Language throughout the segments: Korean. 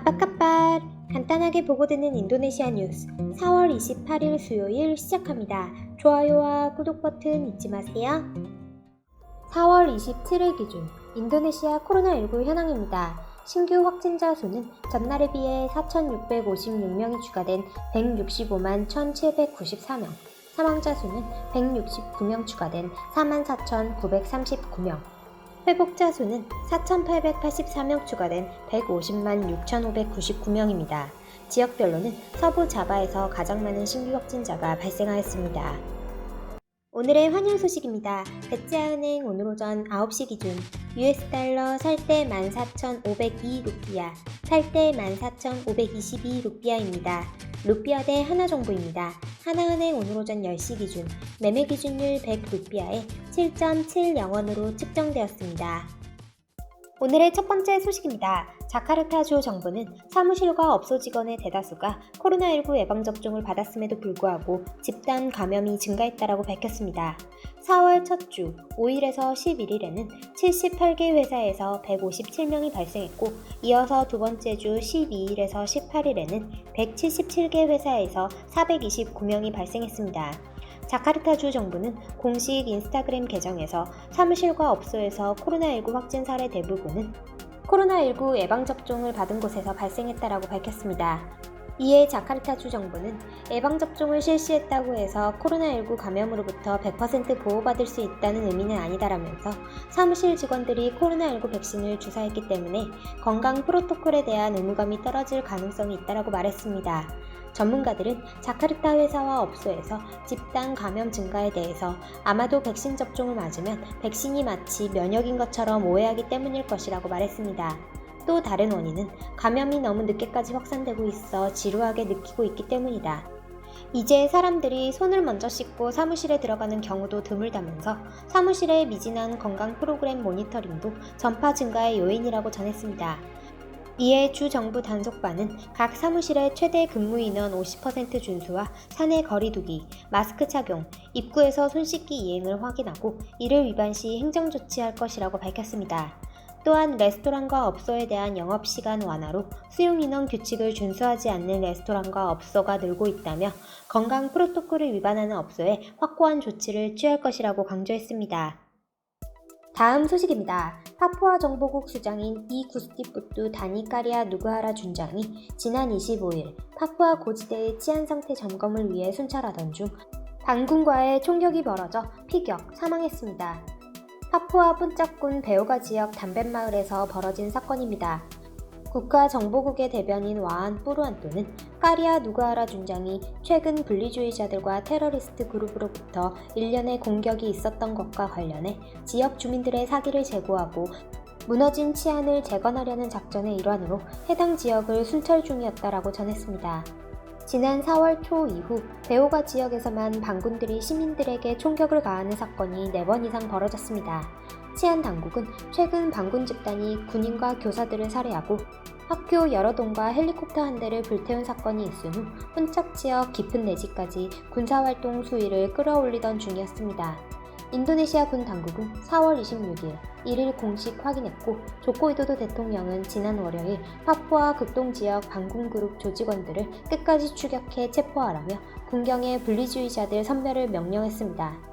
까빡까빡 간단하게 보고 듣는 인도네시아 뉴스 4월 28일 수요일 시작합니다. 좋아요와 구독 버튼 잊지 마세요. 4월 27일 기준 인도네시아 코로나19 현황입니다. 신규 확진자 수는 전날에 비해 4,656명이 추가된 165만 1,794명, 사망자 수는 169명 추가된 44,939명, 회복자 수는 4,884명 추가된 150만 6,599명입니다. 지역별로는 서부 자바에서 가장 많은 신규 확진자가 발생하였습니다. 오늘의 환율 소식입니다. 베체아은행 오늘 오전 9시 기준 US 달러 살 때 14,502 루피아, 살 때 14,522 루피아입니다. 루피아 대 하나 정보입니다. 하나은행 오늘 오전 10시 기준 매매 기준율 100 루피아에 7.70원으로 측정되었습니다. 오늘의 첫 번째 소식입니다. 자카르타주 정부는 사무실과 업소 직원의 대다수가 코로나19 예방접종을 받았음에도 불구하고 집단 감염이 증가했다고 밝혔습니다. 4월 첫 주 5일에서 11일에는 78개 회사에서 157명이 발생했고, 이어서 두 번째 주 12일에서 18일에는 177개 회사에서 429명이 발생했습니다. 자카르타주 정부는 공식 인스타그램 계정에서 사무실과 업소에서 코로나19 확진 사례 대부분은 코로나19 예방접종을 받은 곳에서 발생했다고 밝혔습니다. 이에 자카르타주 정부는 예방접종을 실시했다고 해서 코로나19 감염으로부터 100% 보호받을 수 있다는 의미는 아니다라면서 사무실 직원들이 코로나19 백신을 주사했기 때문에 건강 프로토콜에 대한 의무감이 떨어질 가능성이 있다고 말했습니다. 전문가들은 자카르타 회사와 업소에서 집단 감염 증가에 대해서 아마도 백신 접종을 맞으면 백신이 마치 면역인 것처럼 오해하기 때문일 것이라고 말했습니다. 또 다른 원인은 감염이 너무 늦게까지 확산되고 있어 지루하게 느끼고 있기 때문이다. 이제 사람들이 손을 먼저 씻고 사무실에 들어가는 경우도 드물다면서 사무실의 미진한 건강 프로그램 모니터링도 전파 증가의 요인이라고 전했습니다. 이에 주 정부 단속반은 각 사무실의 최대 근무 인원 50% 준수와 사내 거리 두기, 마스크 착용, 입구에서 손 씻기 이행을 확인하고 이를 위반 시 행정 조치할 것이라고 밝혔습니다. 또한 레스토랑과 업소에 대한 영업시간 완화로 수용인원 규칙을 준수하지 않는 레스토랑과 업소가 늘고 있다며 건강 프로토콜을 위반하는 업소에 확고한 조치를 취할 것이라고 강조했습니다. 다음 소식입니다. 파푸아 정보국 수장인 이 구스티푸투 다니카리아 누구하라 준장이 지난 25일 파푸아 고지대의 치안 상태 점검을 위해 순찰하던 중 반군과의 총격이 벌어져 피격, 사망했습니다. 파푸아 푼짝군 베오가 지역 담뱃마을에서 벌어진 사건입니다. 국가정보국의 대변인 와한 뿌루안토는 까리아 누구하라 준장이 최근 분리주의자들과 테러리스트 그룹으로부터 일련의 공격이 있었던 것과 관련해 지역 주민들의 사기를 제고하고 무너진 치안을 재건하려는 작전의 일환으로 해당 지역을 순찰 중이었다고 전했습니다. 지난 4월 초 이후 베오가 지역에서만 반군들이 시민들에게 총격을 가하는 사건이 4번 이상 벌어졌습니다. 치안 당국은 최근 반군 집단이 군인과 교사들을 살해하고 학교 여러 동과 헬리콥터 한 대를 불태운 사건이 있은 후 훈짝 지역 깊은 내지까지 군사활동 수위를 끌어올리던 중이었습니다. 인도네시아 군 당국은 4월 26일 이를 공식 확인했고, 조코위도도 대통령은 지난 월요일 파푸아 극동 지역 반군 그룹 조직원들을 끝까지 추격해 체포하라며 군경의 분리주의자들 섬멸을 명령했습니다.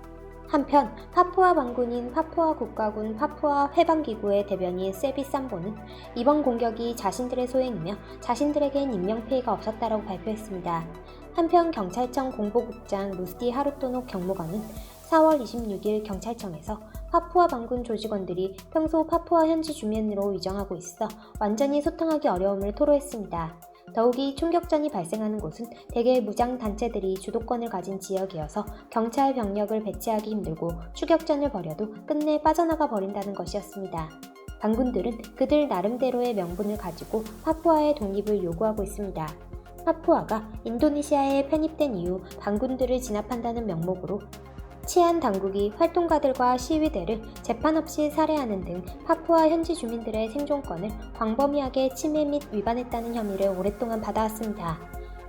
한편 파푸아 반군인 파푸아 국가군 파푸아 해방기구의 대변인 세비 삼보는 이번 공격이 자신들의 소행이며 자신들에겐 인명피해가 없었다고 발표했습니다. 한편 경찰청 공보국장 루스티 하루토노 경무관은 4월 26일 경찰청에서 파푸아 반군 조직원들이 평소 파푸아 현지 주민으로 위장하고 있어 완전히 소통하기 어려움을 토로했습니다. 더욱이 총격전이 발생하는 곳은 대개 무장단체들이 주도권을 가진 지역이어서 경찰 병력을 배치하기 힘들고 추격전을 벌여도 끝내 빠져나가 버린다는 것이었습니다. 반군들은 그들 나름대로의 명분을 가지고 파푸아의 독립을 요구하고 있습니다. 파푸아가 인도네시아에 편입된 이후 반군들을 진압한다는 명목으로 치안 당국이 활동가들과 시위대를 재판 없이 살해하는 등 파푸아 현지 주민들의 생존권을 광범위하게 침해 및 위반했다는 혐의를 오랫동안 받아왔습니다.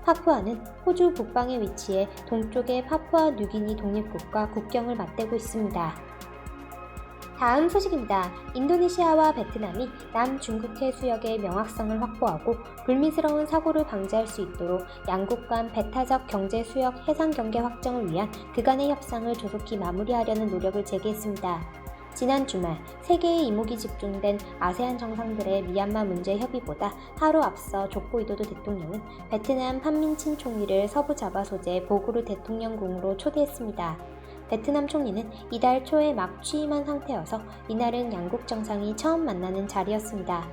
파푸아는 호주 북방에 위치해 동쪽의 파푸아 뉴기니 독립국과 국경을 맞대고 있습니다. 다음 소식입니다. 인도네시아와 베트남이 남중국해 수역의 명확성을 확보하고 불미스러운 사고를 방지할 수 있도록 양국 간 배타적 경제 수역 해상 경계 확정을 위한 그간의 협상을 조속히 마무리하려는 노력을 제기했습니다. 지난 주말 세계의 이목이 집중된 아세안 정상들의 미얀마 문제 협의보다 하루 앞서 조코 위도도 대통령은 베트남 판민친 총리를 서부 자바 소재 보구르 대통령궁으로 초대했습니다. 베트남 총리는 이달 초에 막 취임한 상태여서 이날은 양국 정상이 처음 만나는 자리였습니다.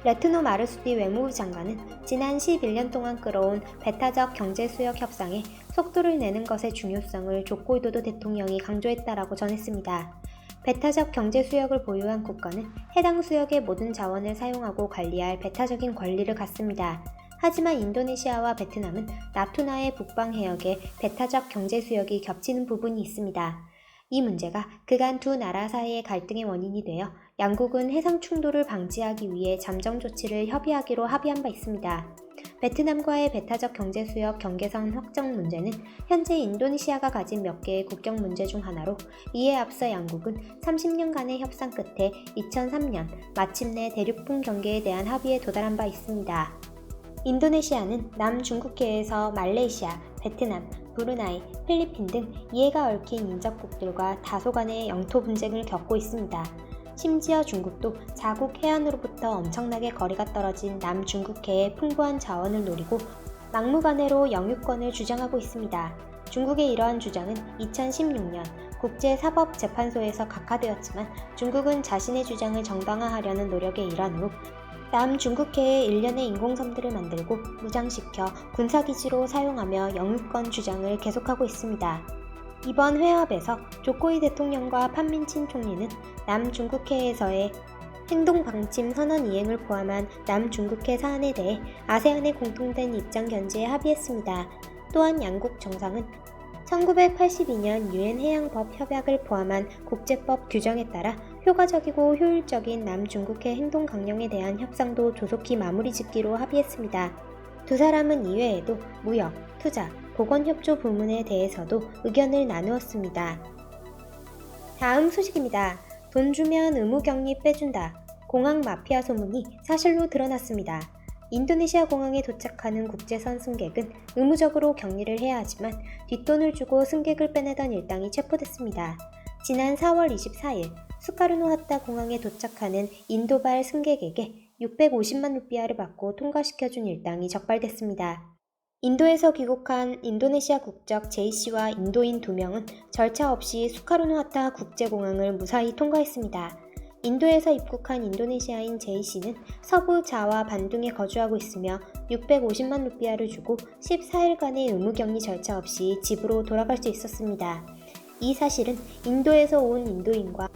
레트노 마르수디 외무부 장관은 지난 11년 동안 끌어온 배타적 경제수역 협상에 속도를 내는 것의 중요성을 조코 위도도 대통령이 강조했다라고 전했습니다. 배타적 경제수역을 보유한 국가는 해당 수역의 모든 자원을 사용하고 관리할 배타적인 권리를 갖습니다. 하지만 인도네시아와 베트남은 나투나의 북방 해역에 배타적 경제수역이 겹치는 부분이 있습니다. 이 문제가 그간 두 나라 사이의 갈등의 원인이 되어 양국은 해상 충돌을 방지하기 위해 잠정 조치를 협의하기로 합의한 바 있습니다. 베트남과의 배타적 경제수역 경계선 확정 문제는 현재 인도네시아가 가진 몇 개의 국경 문제 중 하나로, 이에 앞서 양국은 30년간의 협상 끝에 2003년 마침내 대륙분 경계에 대한 합의에 도달한 바 있습니다. 인도네시아는 남중국해에서 말레이시아, 베트남, 브루나이, 필리핀 등 이해가 얽힌 인접국들과 다소간의 영토 분쟁을 겪고 있습니다. 심지어 중국도 자국 해안으로부터 엄청나게 거리가 떨어진 남중국해의 풍부한 자원을 노리고 막무가내로 영유권을 주장하고 있습니다. 중국의 이러한 주장은 2016년 국제사법재판소에서 각하되었지만 중국은 자신의 주장을 정당화하려는 노력의 일환으로 남중국해에 일련의 인공섬들을 만들고 무장시켜 군사기지로 사용하며 영유권 주장을 계속하고 있습니다. 이번 회합에서 조코이 대통령과 판민친 총리는 남중국해에서의 행동방침 선언 이행을 포함한 남중국해 사안에 대해 아세안의 공통된 입장 견지에 합의했습니다. 또한 양국 정상은 1982년 유엔 해양법 협약을 포함한 국제법 규정에 따라 효과적이고 효율적인 남중국해 행동 강령에 대한 협상도 조속히 마무리 짓기로 합의했습니다. 두 사람은 이외에도 무역, 투자, 보건협조 부문에 대해서도 의견을 나누었습니다. 다음 소식입니다. 돈 주면 의무격리 빼준다. 공항 마피아 소문이 사실로 드러났습니다. 인도네시아 공항에 도착하는 국제선 승객은 의무적으로 격리를 해야 하지만 뒷돈을 주고 승객을 빼내던 일당이 체포됐습니다. 지난 4월 24일 수카르노하타 공항에 도착하는 인도발 승객에게 650만 루피아를 받고 통과시켜준 일당이 적발됐습니다. 인도에서 귀국한 인도네시아 국적 J씨와 인도인 2명은 절차 없이 수카르노하타 국제공항을 무사히 통과했습니다. 인도에서 입국한 인도네시아인 J씨는 서부 자와 반둥에 거주하고 있으며 650만 루피아를 주고 14일간의 의무격리 절차 없이 집으로 돌아갈 수 있었습니다. 이 사실은 인도에서 온 인도인과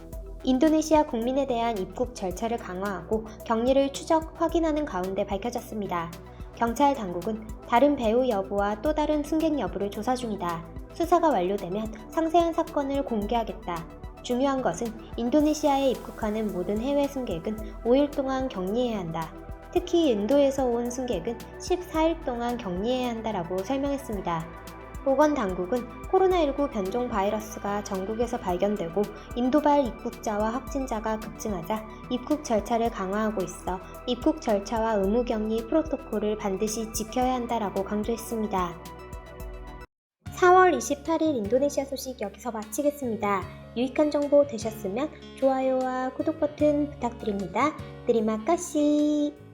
인도네시아 국민에 대한 입국 절차를 강화하고 격리를 추적, 확인하는 가운데 밝혀졌습니다. 경찰 당국은 다른 배우 여부와 또 다른 승객 여부를 조사 중이다. 수사가 완료되면 상세한 사건을 공개하겠다. 중요한 것은 인도네시아에 입국하는 모든 해외 승객은 5일 동안 격리해야 한다. 특히 인도에서 온 승객은 14일 동안 격리해야 한다라고 설명했습니다. 보건당국은 코로나19 변종 바이러스가 전국에서 발견되고 인도발 입국자와 확진자가 급증하자 입국 절차를 강화하고 있어 입국 절차와 의무격리 프로토콜을 반드시 지켜야 한다라고 강조했습니다. 4월 28일 인도네시아 소식 여기서 마치겠습니다. 유익한 정보 되셨으면 좋아요와 구독 버튼 부탁드립니다. 드리마까시.